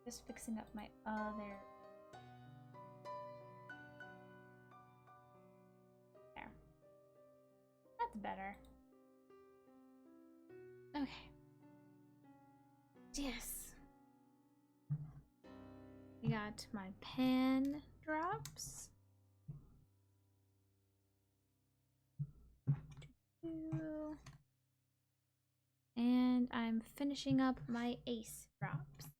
Just fixing up my other. There. That's better. Okay. Yes. We got my pan drops. And I'm finishing up my ace drops.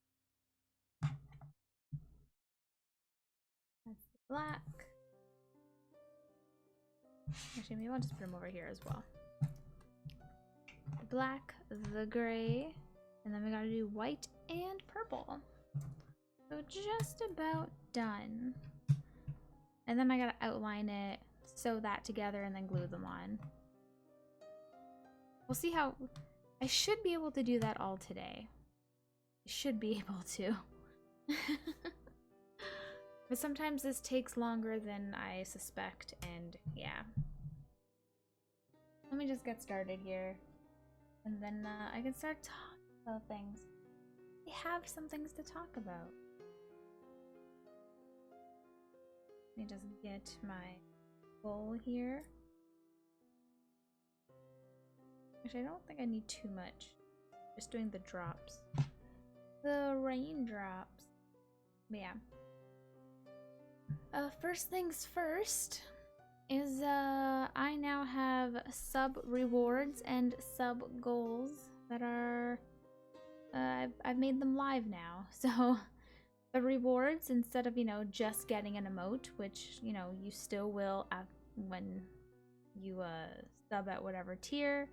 That's the black. Actually, maybe I'll just put them over here as well. The black, the gray, and then we gotta do white and purple. So just about done. And then I gotta outline it, sew that together, and then glue them on. We'll see how... I should be able to do that all today. I should be able to. But sometimes this takes longer than I suspect, and yeah. Let me just get started here. And then I can start talking about things. We have some things to talk about. Let me just get my bowl here. Actually, I don't think I need too much. Just doing the drops. The raindrops. But yeah. First things first is I now have sub rewards and sub goals that are I've made them live now. So the rewards, instead of, you know, just getting an emote, which, you know, you still will when you sub at whatever tier,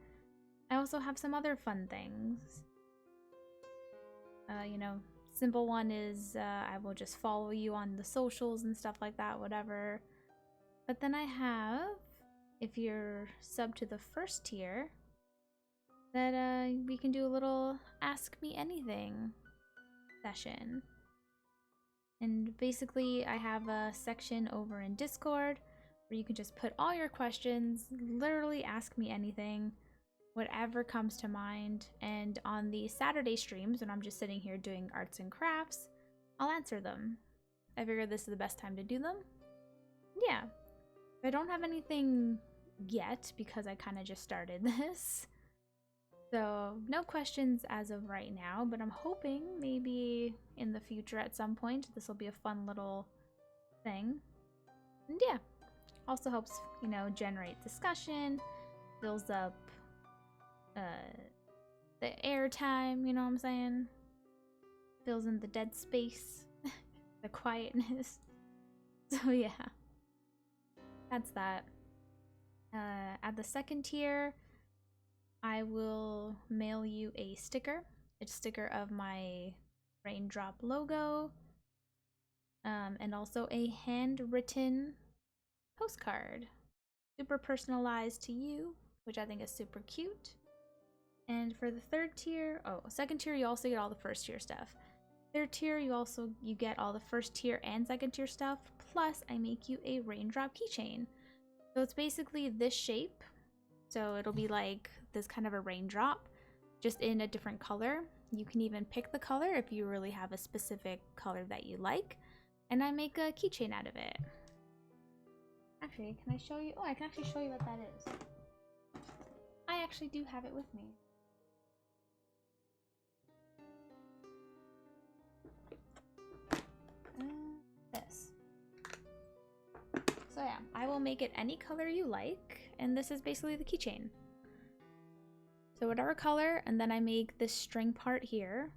I also have some other fun things. You know, simple one is I will just follow you on the socials and stuff like that, whatever. But then I have, if you're sub to the first tier, that we can do a little Ask Me Anything session. And basically I have a section over in Discord where you can just put all your questions, literally ask me anything, whatever comes to mind. And on the Saturday streams, when I'm just sitting here doing arts and crafts, I'll answer them. I figured this is the best time to do them. Yeah. I don't have anything yet because I kind of just started this. So no questions as of right now, but I'm hoping maybe in the future at some point this will be a fun little thing. And yeah, also helps, you know, generate discussion, fills up the airtime, you know what I'm saying? Fills in the dead space, the quietness. So yeah, that's that. At the second tier, I will mail you a sticker. It's a sticker of my raindrop logo, and also a handwritten postcard. Super personalized to you, which I think is super cute. And for the third tier, second tier you also get all the first tier stuff. Third tier you get all the first tier and second tier stuff, plus I make you a raindrop keychain. So it's basically this shape. So it'll be like this kind of a raindrop, just in a different color. You can even pick the color if you really have a specific color that you like. And I make a keychain out of it. Actually, can I show you? Oh, I can actually show you what that is. I actually do have it with me. This. So yeah, I will make it any color you like, and this is basically the keychain. So whatever color, and then I make this string part here,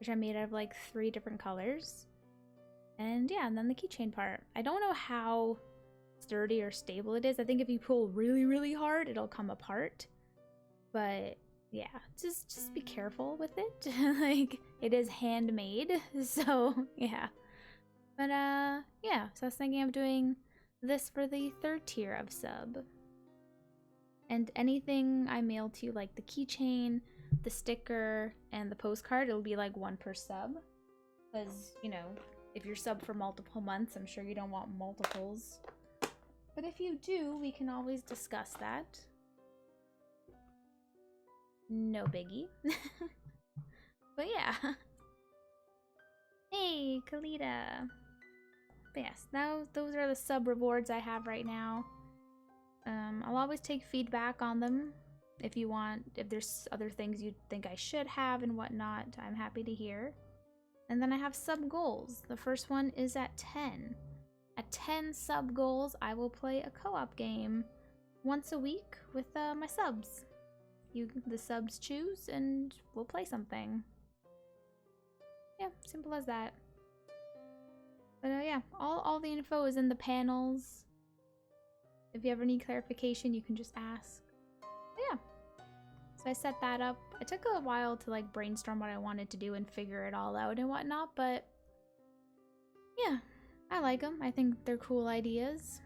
which I made out of like 3 different colors. And yeah, and then the keychain part. I don't know how sturdy or stable it is. I think if you pull really, really hard, it'll come apart. But yeah, just be careful with it. Like, it is handmade, so yeah. But yeah, so I was thinking of doing this for the third tier of sub. And anything I mail to you, like the keychain, the sticker, and the postcard, it'll be like 1 per sub. Because, you know, if you're sub for multiple months, I'm sure you don't want multiples. But if you do, we can always discuss that. No biggie. But yeah. Hey, Kalita. But yes, now those are the sub rewards I have right now. I'll always take feedback on them. If you want, if there's other things you think I should have and whatnot, I'm happy to hear. And then I have sub goals. The first one is at 10. At 10 sub goals, I will play a co-op game once a week with my subs. The subs choose and we'll play something. Yeah, simple as that. But yeah, all the info is in the panels. If you ever need clarification, you can just ask. But yeah. So I set that up. It took a while to like brainstorm what I wanted to do and figure it all out and whatnot, but yeah, I like them. I think they're cool ideas.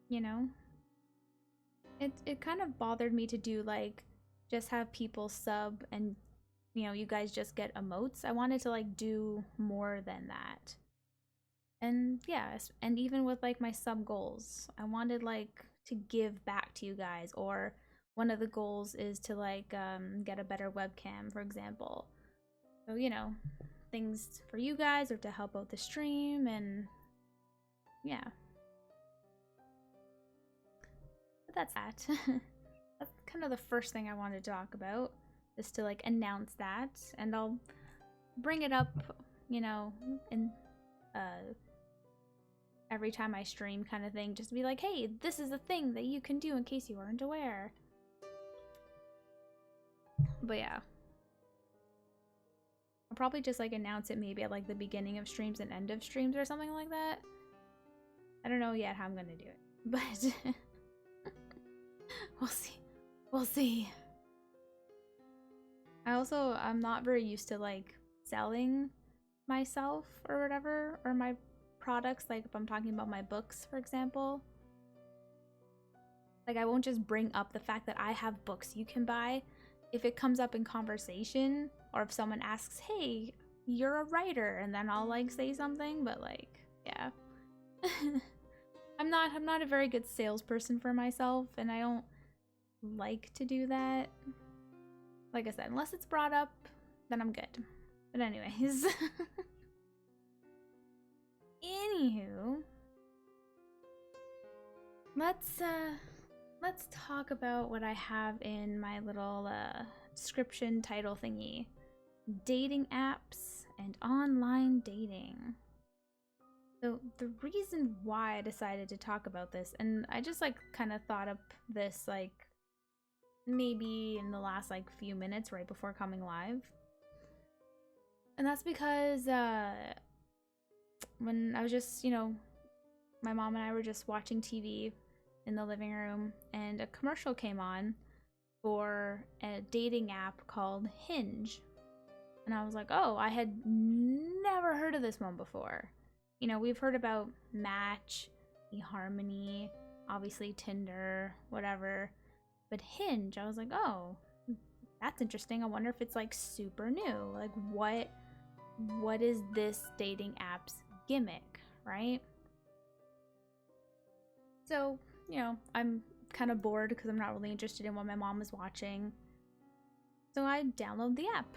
You know? It kind of bothered me to do like just have people sub and you guys just get emotes. I wanted to like do more than that. And yeah, and even with like my sub goals, I wanted like to give back to you guys, or one of the goals is to like get a better webcam, for example. So, things for you guys or to help out the stream, and yeah. But that's that. That's kind of the first thing I wanted to talk about, just to like announce that, and I'll bring it up, in every time I stream kind of thing, just to be like, hey, this is a thing that you can do in case you weren't aware. But yeah. I'll probably just like announce it maybe at like the beginning of streams and end of streams or something like that. I don't know yet how I'm gonna do it, but we'll see. We'll see. I'm not very used to like selling myself or whatever, or my products, like if I'm talking about my books, for example. Like I won't just bring up the fact that I have books you can buy. If it comes up in conversation, or if someone asks, hey, you're a writer, and then I'll like say something, but like, yeah. I'm not a very good salesperson for myself, and I don't like to do that. Like I said, unless it's brought up, then I'm good. But anyways. Anywho, let's talk about what I have in my little description title thingy. Dating apps and online dating. So the reason why I decided to talk about this, and I just like kind of thought up this like maybe in the last like few minutes right before coming live. And that's because when I was just, my mom and I were just watching TV in the living room, and a commercial came on for a dating app called Hinge. And I was like, oh, I had never heard of this one before. We've heard about Match, eHarmony, obviously Tinder, whatever. But Hinge, I was like, oh, that's interesting. I wonder if it's like super new. Like what is this dating app's gimmick, right? So, I'm kind of bored because I'm not really interested in what my mom is watching. So I download the app.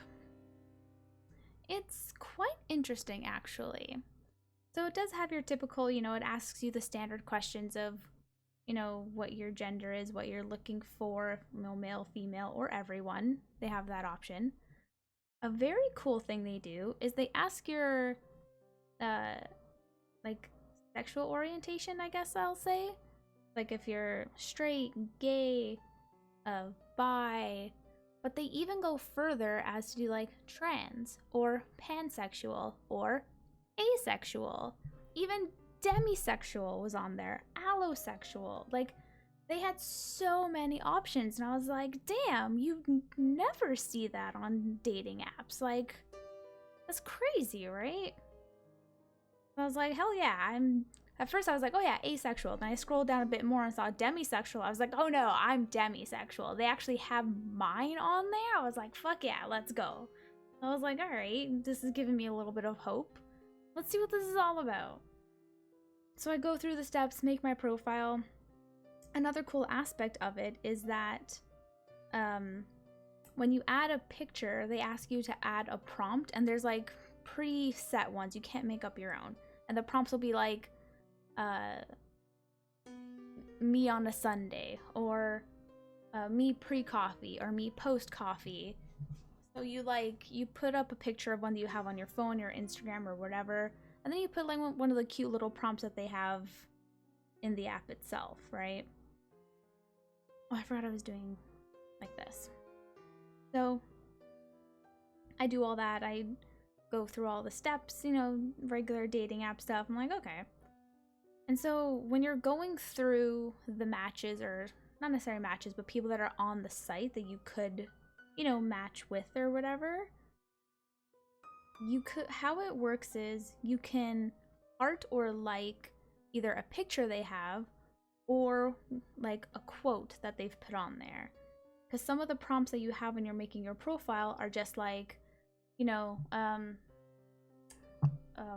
It's quite interesting, actually. So it does have your typical, it asks you the standard questions of, what your gender is, what you're looking for, male, female, or everyone. They have that option. A very cool thing they do is they ask your, like, sexual orientation, I guess I'll say. Like if you're straight, gay, bi, but they even go further as to do like trans or pansexual or asexual. Even demisexual was on there, allosexual. Like they had so many options, and I was like, damn, you never see that on dating apps. Like, that's crazy, right? I was like, hell yeah. At first I was like, oh yeah, asexual. Then I scrolled down a bit more and saw demisexual. I was like, oh no, I'm demisexual. They actually have mine on there. I was like, fuck yeah, let's go. I was like, all right, this is giving me a little bit of hope. Let's see what this is all about. So I go through the steps, make my profile. Another cool aspect of it is that when you add a picture, they ask you to add a prompt, and there's like preset ones. You can't make up your own. And the prompts will be like, me on a Sunday, or me pre-coffee, or me post-coffee. So you put up a picture of one that you have on your phone, your Instagram, or whatever, and then you put like one of the cute little prompts that they have in the app itself, right? Oh, I forgot I was doing like this. So I do all that. I go through all the steps, you know, regular dating app stuff. I'm like, okay. And so when you're going through the matches, or not necessarily matches, but people that are on the site that you could, you know, match with or whatever, how it works is you can heart or like either a picture they have or like a quote that they've put on there. Because some of the prompts that you have when you're making your profile are just like, you know, oh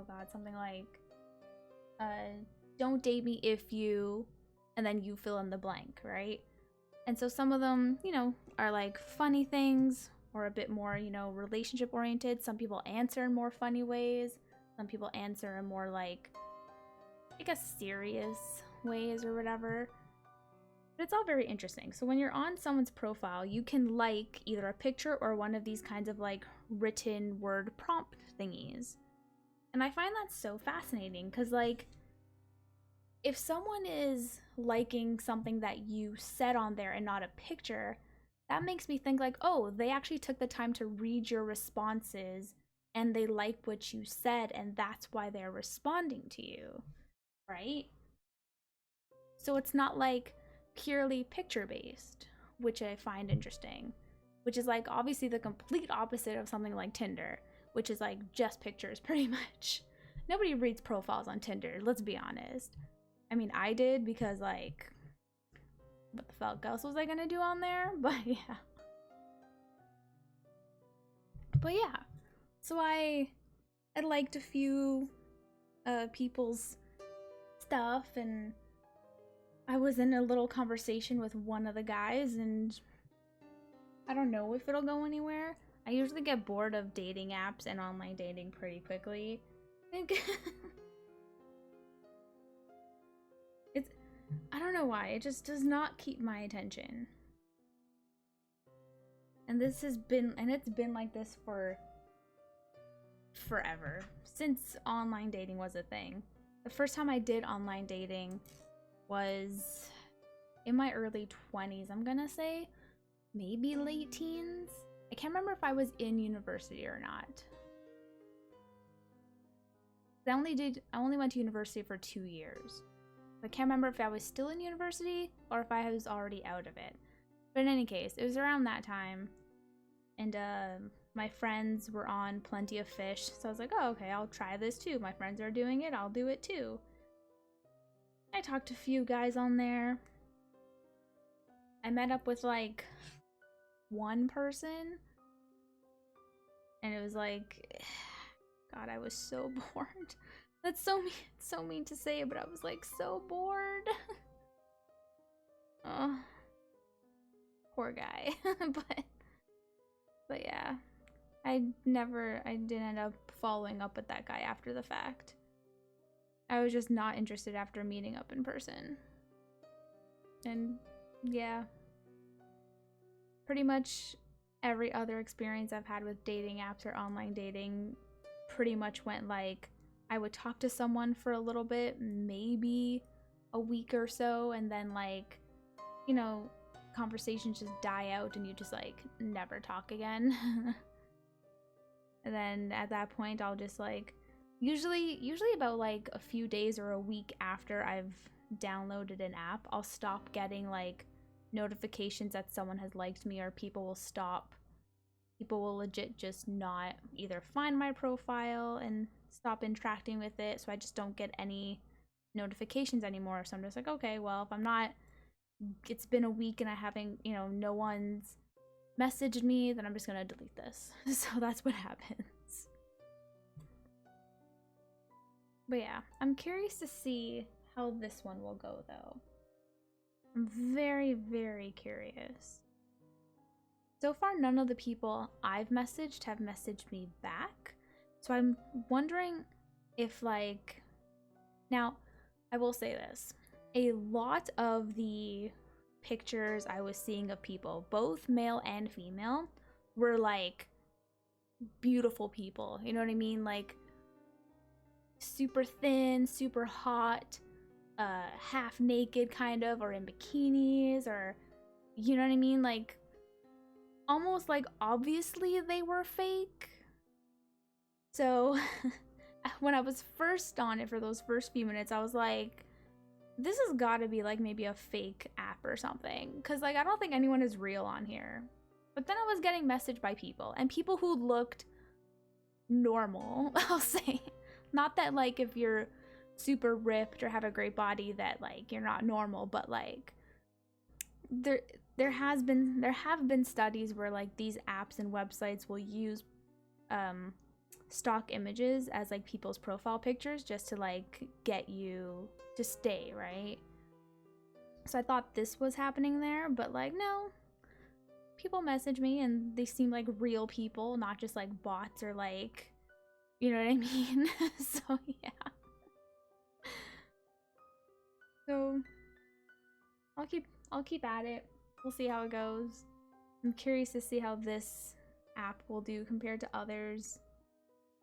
god, something like, don't date me if you, and then you fill in the blank, right? And so some of them, you know, are like funny things, or a bit more, you know, relationship oriented. Some people answer in more funny ways. Some people answer in more like, I guess, serious ways or whatever. But it's all very interesting. So when you're on someone's profile, you can like either a picture or one of these kinds of like written word prompt thingies. And I find that so fascinating because, like, if someone is liking something that you said on there and not a picture, that makes me think like, oh, they actually took the time to read your responses and they like what you said, and that's why they're responding to you, right? So it's not like purely picture based, which I find interesting, which is like obviously the complete opposite of something like Tinder, which is like just pictures pretty much. Nobody reads profiles on Tinder, let's be honest. I mean, I did because, like, what the fuck else was I gonna do on there? But yeah. But yeah. So I liked a few people's stuff, and I was in a little conversation with one of the guys, and I don't know if it'll go anywhere. I usually get bored of dating apps and online dating pretty quickly. I don't know why, it just does not keep my attention. And it's been like this for forever, since online dating was a thing. The first time I did online dating was in my early 20s, I'm gonna say, maybe late teens. I can't remember if I was in university or not. I only went to university for 2 years. I can't remember if I was still in university or if I was already out of it. But in any case, it was around that time. And my friends were on Plenty of Fish. So I was like, oh, okay, I'll try this too. My friends are doing it, I'll do it too. I talked to a few guys on there. I met up with like one person. And it was like, God, I was so bored. That's so mean to say, but I was like so bored. Oh, poor guy. but yeah, I didn't end up following up with that guy after the fact. I was just not interested after meeting up in person. And yeah, pretty much every other experience I've had with dating apps or online dating pretty much went like, I would talk to someone for a little bit, maybe a week or so, and then like, you know, conversations just die out and you just like never talk again. And then at that point I'll just like, usually about like a few days or a week after I've downloaded an app, I'll stop getting like notifications that someone has liked me, or people will legit just not either find my profile and stop interacting with it, so I just don't get any notifications anymore. So I'm just like, okay, well, if I'm not, it's been a week and I haven't, you know, no one's messaged me, then I'm just gonna delete this. So that's what happens. But yeah, I'm curious to see how this one will go though. I'm very, very curious. So far, none of the people I've messaged have messaged me back. So I'm wondering if, like, now, I will say this. A lot of the pictures I was seeing of people, both male and female, were like beautiful people. You know what I mean? Like super thin, super hot, half naked kind of, or in bikinis, or you know what I mean? Like almost like obviously they were fake. So when I was first on it for those first few minutes, I was like, this has got to be like maybe a fake app or something, because like I don't think anyone is real on here. But then I was getting messaged by people, and people who looked normal, I'll say. Not that like if you're super ripped or have a great body that like you're not normal, but like there have been studies where like these apps and websites will use stock images as like people's profile pictures just to like get you to stay, right? So I thought this was happening there, but like no. People message me and they seem like real people, not just like bots or like, you know what I mean? So yeah. So I'll keep at it. We'll see how it goes. I'm curious to see how this app will do compared to others,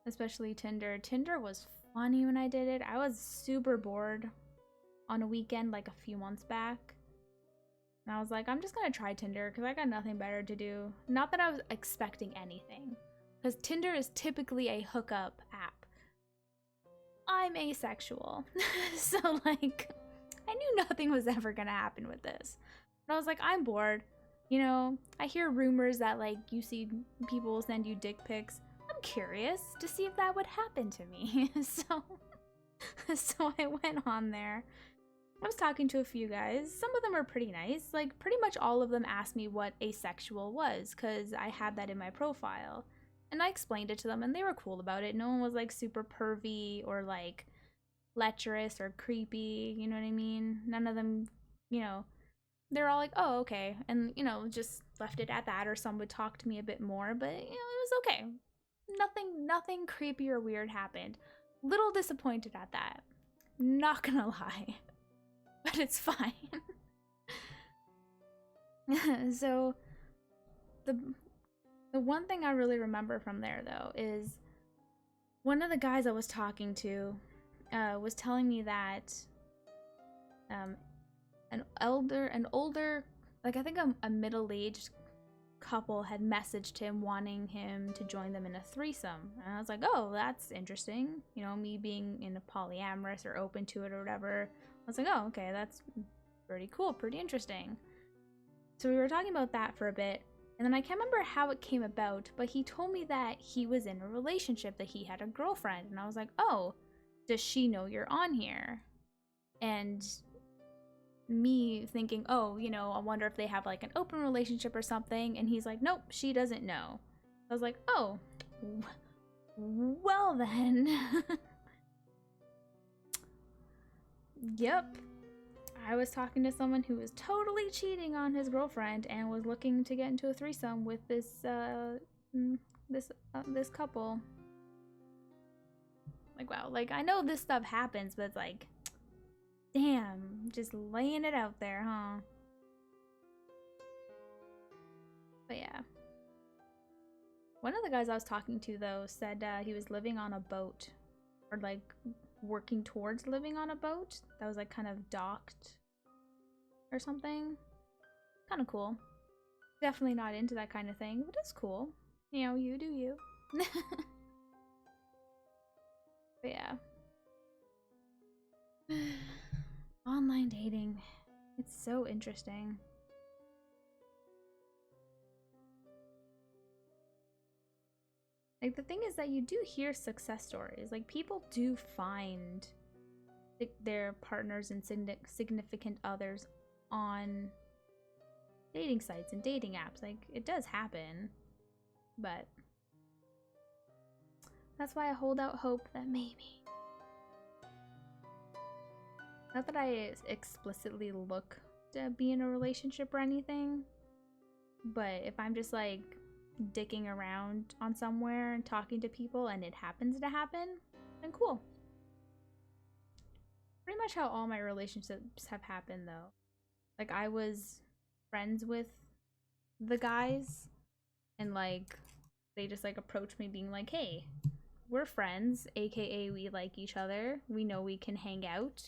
especially Tinder. Tinder was funny when I did it. I was super bored on a weekend like a few months back. And I was like, I'm just gonna try Tinder because I got nothing better to do. Not that I was expecting anything, because Tinder is typically a hookup app. I'm asexual, so like, I knew nothing was ever gonna happen with this. But I was like, I'm bored. You know, I hear rumors that like you see people send you dick pics. I'm curious to see if that would happen to me. So I went on there. I was talking to a few guys. Some of them are pretty nice. Like pretty much all of them asked me what asexual was because I had that in my profile. And I explained it to them and they were cool about it. No one was like super pervy or like lecherous or creepy, you know what I mean? None of them, you know, they're all like, oh, okay. And, you know, just left it at that, or some would talk to me a bit more, but, you know, it was okay. Nothing creepy or weird happened. Little disappointed at that. Not gonna lie. But it's fine. So, the one thing I really remember from there, though, is one of the guys I was talking to was telling me that an older, like I think a middle-aged couple had messaged him wanting him to join them in a threesome. And I was like, oh, that's interesting. You know, me being in a polyamorous or open to it or whatever. I was like, oh, okay, that's pretty cool, pretty interesting. So we were talking about that for a bit. And then I can't remember how it came about, but he told me that he was in a relationship, that he had a girlfriend. And I was like, oh, does she know you're on here? And me thinking, oh, you know, I wonder if they have like an open relationship or something. And he's like, nope, she doesn't know. I was like, oh, well then. Yep. I was talking to someone who was totally cheating on his girlfriend and was looking to get into a threesome with this this couple. Like, wow, like I know this stuff happens, but it's like, damn, just laying it out there, huh? But yeah. One of the guys I was talking to, though, said he was living on a boat, or like working towards living on a boat that was like kind of docked or something. Kind of cool. Definitely not into that kind of thing, but it's cool. You know, you do you. But yeah. Online dating. It's so interesting. Like, the thing is that you do hear success stories. Like, people do find their partners and significant others on dating sites and dating apps. Like, it does happen. But that's why I hold out hope that maybe. Not that I explicitly look to be in a relationship or anything, But if I'm just like dicking around on somewhere and talking to people and it happens to happen, then cool. Pretty much how all my relationships have happened though. Like I was friends with the guys and like they just like approached me being like, hey, we're friends, aka we like each other, we know we can hang out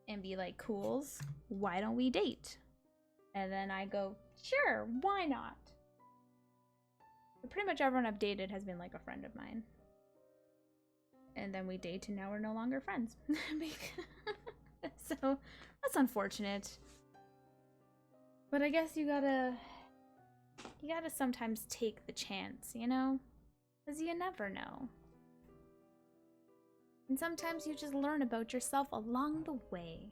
and be like cools, why don't we date? And then I go, sure, why not? But pretty much everyone I've dated has been like a friend of mine. And then we date and now we're no longer friends. So that's unfortunate. But I guess you gotta sometimes take the chance, you know? Because you never know. And sometimes you just learn about yourself along the way.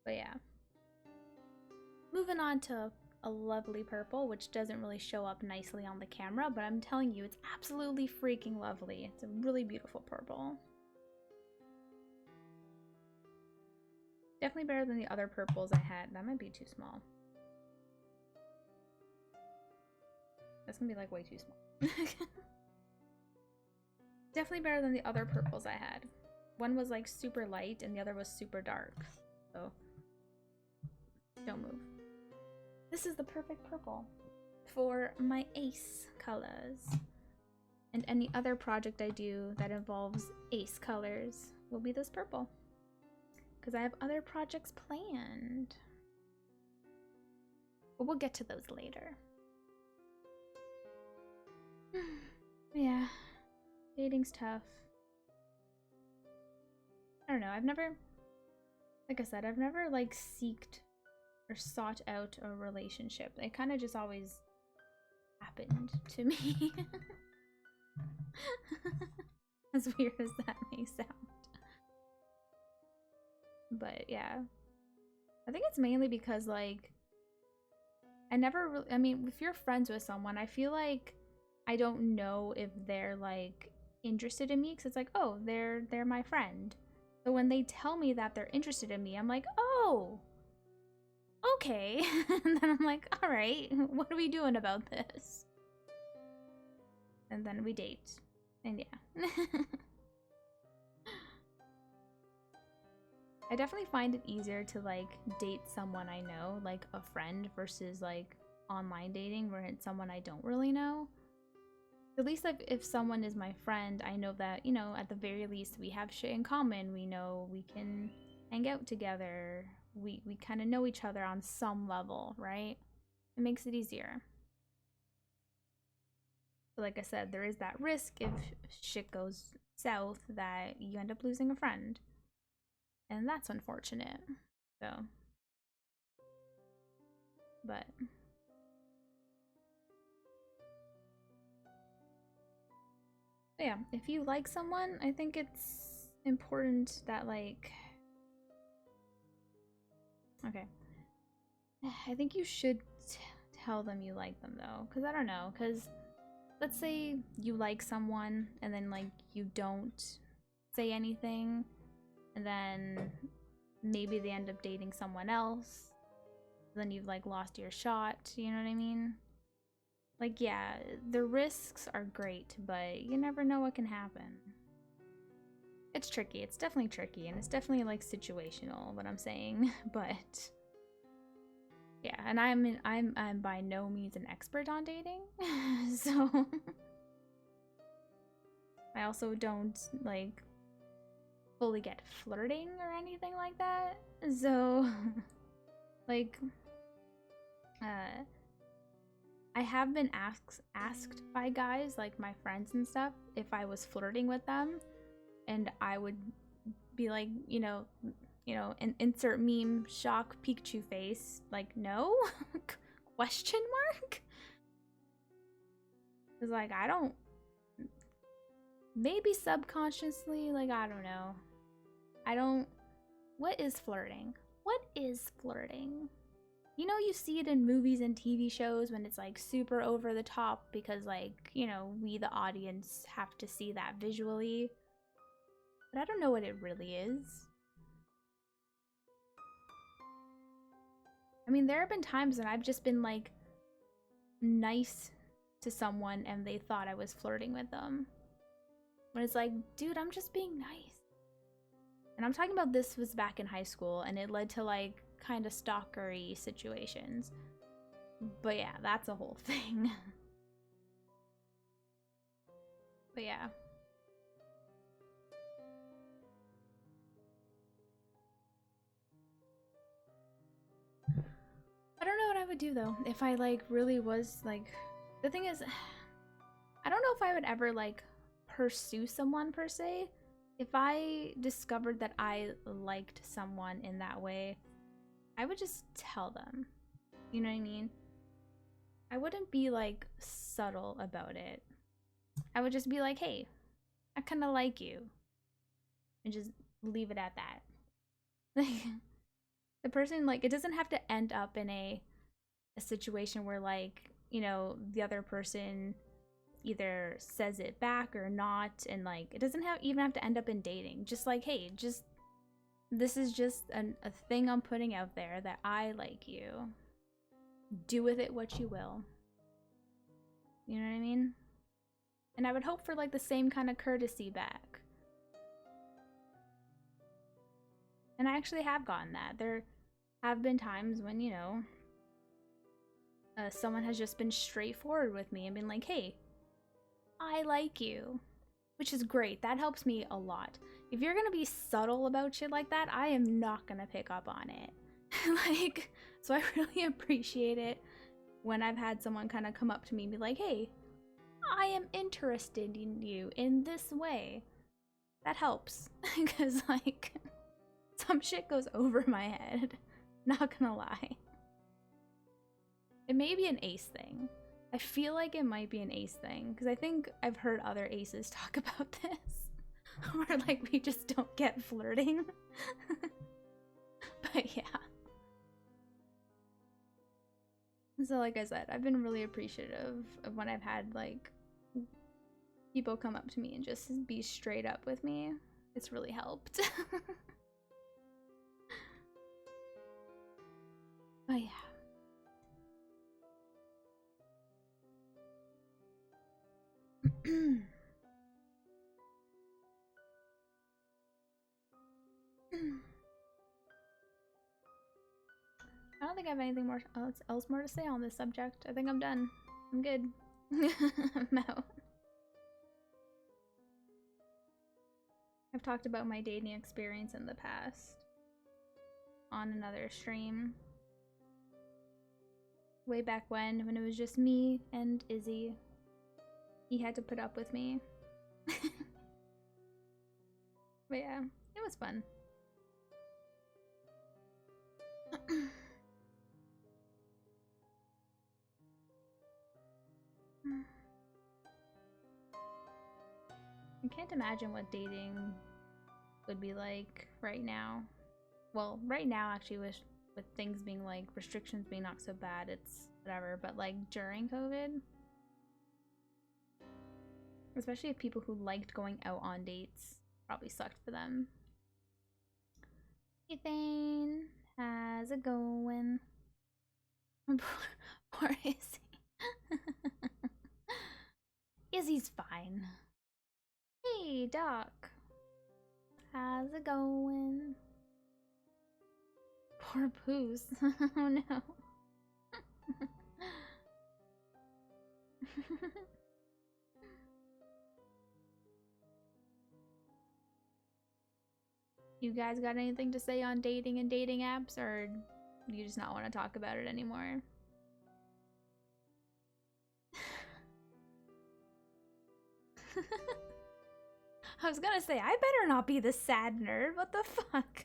But yeah. Moving on to a lovely purple, which doesn't really show up nicely on the camera, but I'm telling you, it's absolutely freaking lovely. It's a really beautiful purple. Definitely better than the other purples I had. That might be too small. That's gonna be like way too small. Definitely better than the other purples I had. One was like super light and the other was super dark. So don't move. This is the perfect purple for my ace colors. And any other project I do that involves ace colors will be this purple. Because I have other projects planned. But we'll get to those later. Yeah. Dating's tough. I don't know, I've never, like I said, I've never like seeked or sought out a relationship. It kind of just always happened to me. As weird as that may sound. But yeah. I think it's mainly because like I never really, I mean, if you're friends with someone, I feel like I don't know if they're like interested in me because it's like, oh, they're my friend. So when they tell me that they're interested in me, I'm like, oh, okay. And then I'm like, all right, what are we doing about this? And then we date. And yeah. I definitely find it easier to like date someone I know, like a friend, versus like online dating where it's someone I don't really know. At least like if someone is my friend, I know that, you know, at the very least we have shit in common. We know we can hang out together. We kind of know each other on some level, right? It makes it easier. But like I said, there is that risk if shit goes south that you end up losing a friend. And that's unfortunate. So. But. Yeah, if you like someone, I think it's important that like. Okay. I think you should tell them you like them though. Because I don't know. Because let's say you like someone and then like you don't say anything. And then maybe they end up dating someone else. Then you've like lost your shot, you know what I mean? Like, yeah, the risks are great, but you never know what can happen. It's tricky, it's definitely tricky, and it's definitely like situational, what I'm saying, but yeah, and I'm by no means an expert on dating, so I also don't like fully get flirting or anything like that. So like I have been asked by guys, like my friends and stuff, if I was flirting with them, and I would be like, you know, insert meme shock Pikachu face, like no? Question mark? It's like I don't, maybe subconsciously, like I don't know. What is flirting? What is flirting? You know, you see it in movies and TV shows when it's like super over the top because like, you know, we the audience have to see that visually. But I don't know what it really is. I mean, there have been times when I've just been like nice to someone and they thought I was flirting with them. When it's like, dude, I'm just being nice. And I'm talking about this was back in high school and it led to like kind of stalkery situations. But yeah, that's a whole thing. But yeah. I don't know what I would do though if I like really was like, the thing is, I don't know if I would ever like pursue someone per se. If I discovered that I liked someone in that way, I would just tell them. You know what I mean? I wouldn't be like subtle about it. I would just be like, hey, I kind of like you. And just leave it at that. Like, the person, like, it doesn't have to end up in a situation where, like, you know, the other person either says it back or not. And, like, it doesn't even have to end up in dating. Just like, hey, just, this is just a thing I'm putting out there that I like you. Do with it what you will. You know what I mean? And I would hope for like the same kind of courtesy back. And I actually have gotten that. There have been times when, you know, someone has just been straightforward with me and been like, hey, I like you. Which is great. That helps me a lot. If you're gonna be subtle about shit like that, I am not gonna pick up on it. Like, so I really appreciate it when I've had someone kind of come up to me and be like, hey, I am interested in you in this way. That helps. Because, like, some shit goes over my head. Not gonna lie. It may be an ace thing. I feel like it might be an ace thing. Because I think I've heard other aces talk about this. Where, like, we just don't get flirting. But, yeah. So, like I said, I've been really appreciative of when I've had, like, people come up to me and just be straight up with me. It's really helped. But yeah. I don't think I have anything more else more to say on this subject. I think I'm done. I'm good. I'm out. I've talked about my dating experience in the past on another stream. Way back when it was just me and Izzy. He had to put up with me. But yeah, it was fun. I can't imagine what dating would be like right now. Well, right now actually with things being like restrictions being not so bad, it's whatever, but like during COVID, especially if people who liked going out on dates, probably sucked for them. Hey Thane, how's it going? Poor Izzy. Izzy's fine. Hey Doc, how's it going? Poor Poos. Oh no. You guys got anything to say on dating and dating apps, or do you just not want to talk about it anymore? I was gonna say, I better not be the sad nerd. What the fuck?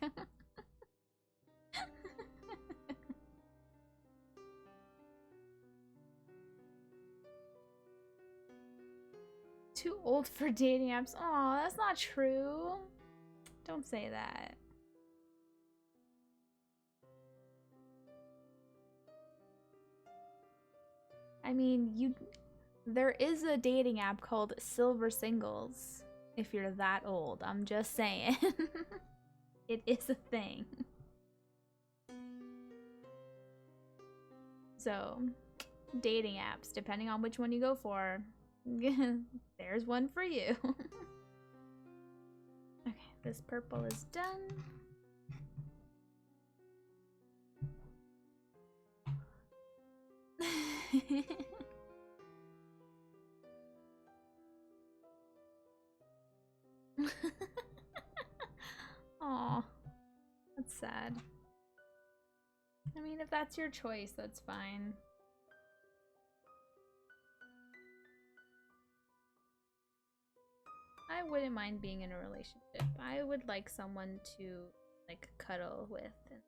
Too old for dating apps. Aw, that's not true. Don't say that. I mean, there is a dating app called Silver Singles. If you're that old, I'm just saying. It is a thing. So, dating apps, depending on which one you go for, there's one for you. Okay, this purple is done. Aw, that's sad. I mean, if that's your choice, that's fine. I wouldn't mind being in a relationship. I would like someone to like cuddle with and